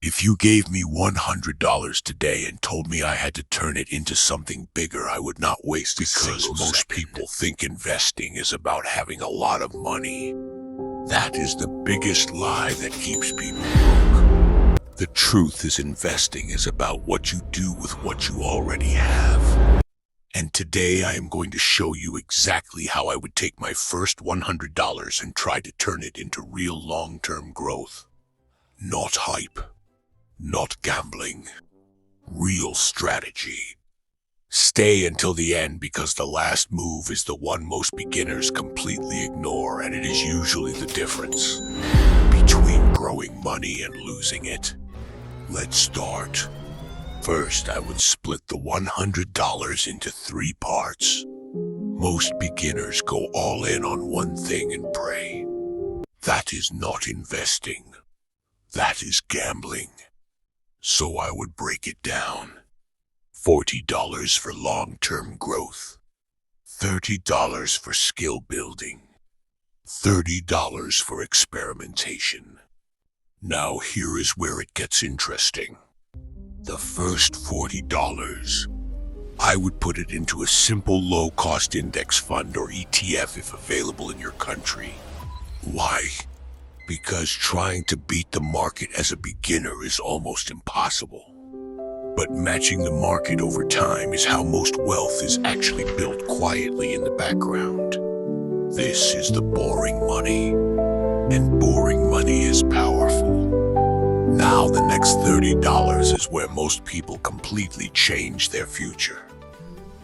If you gave me $100 today and told me I had to turn it into something bigger, I would not waste a single second. Because most people think investing is about having a lot of money. That is the biggest lie that keeps people broke. The truth is, investing is about what you do with what you already have. And today I am going to show you exactly how I would take my first $100 and try to turn it into real long-term growth. Not hype. Not gambling. Real strategy. Stay until the end, because the last move is the one most beginners completely ignore, and it is usually the difference between growing money and losing it. Let's start. First, I would split the $100 into 3 parts. Most beginners go all in on one thing and pray. That is not investing. That is gambling. So I would break it down. $40 for long-term growth. $30 for skill building. $30 for experimentation. Now here is where it gets interesting. The first $40, I would put it into a simple low-cost index fund, or ETF if available in your country. Why? Because trying to beat the market as a beginner is almost impossible. But matching the market over time is how most wealth is actually built quietly in the background. This is the boring money, and boring money is powerful. Now the next $30 is where most people completely change their future.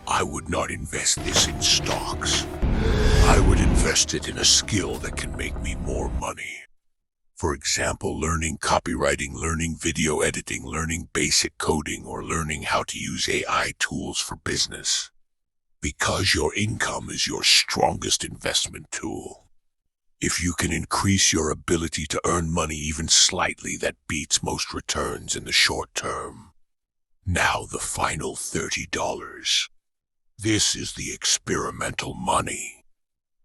I would not invest this in stocks. I would invest it in a skill that can make me more money. For example, learning copywriting, learning video editing, learning basic coding, or learning how to use AI tools for business. Because your income is your strongest investment tool. If you can increase your ability to earn money even slightly, that beats most returns in the short term. Now the final $30. This is the experimental money.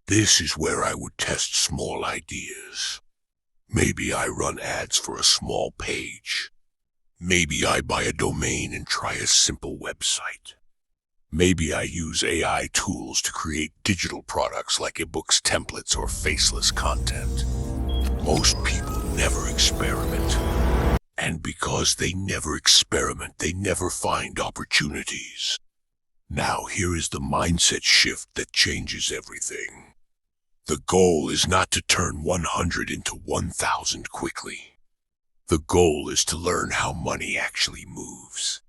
This is where I would test small ideas. Maybe I run ads for a small page. Maybe I buy a domain and try a simple website. Maybe I use AI tools to create digital products like ebooks, templates, or faceless content. Most people never experiment. And because they never experiment, they never find opportunities. Now here is the mindset shift that changes everything. The goal is not to turn 100 into 1,000 quickly. The goal is to learn how money actually moves.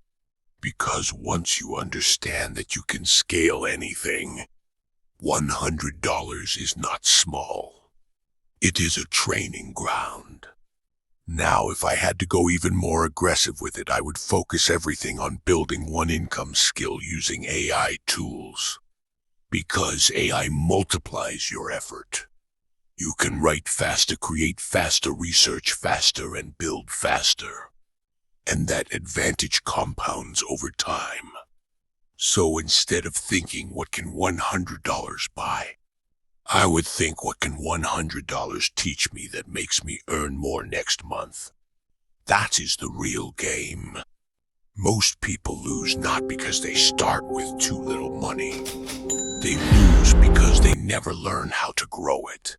Because once you understand that you can scale anything, $100 is not small. It is a training ground. Now, if I had to go even more aggressive with it, I would focus everything on building one income skill using AI tools. Because AI multiplies your effort. You can write faster, create faster, research faster, and build faster. And that advantage compounds over time. So instead of thinking, what can $100 buy? I would think, what can $100 teach me that makes me earn more next month? That is the real game. Most people lose not because they start with too little money. They lose because they never learn how to grow it.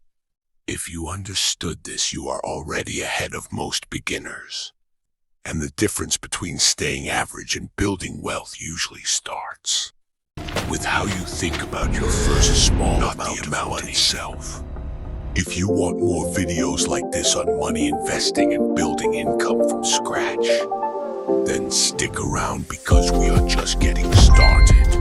If you understood this, you are already ahead of most beginners. And the difference between staying average and building wealth usually starts with how you think about your first small amount of money itself. If you want more videos like this on money, investing, and building income from scratch, then stick around, because we are just getting started.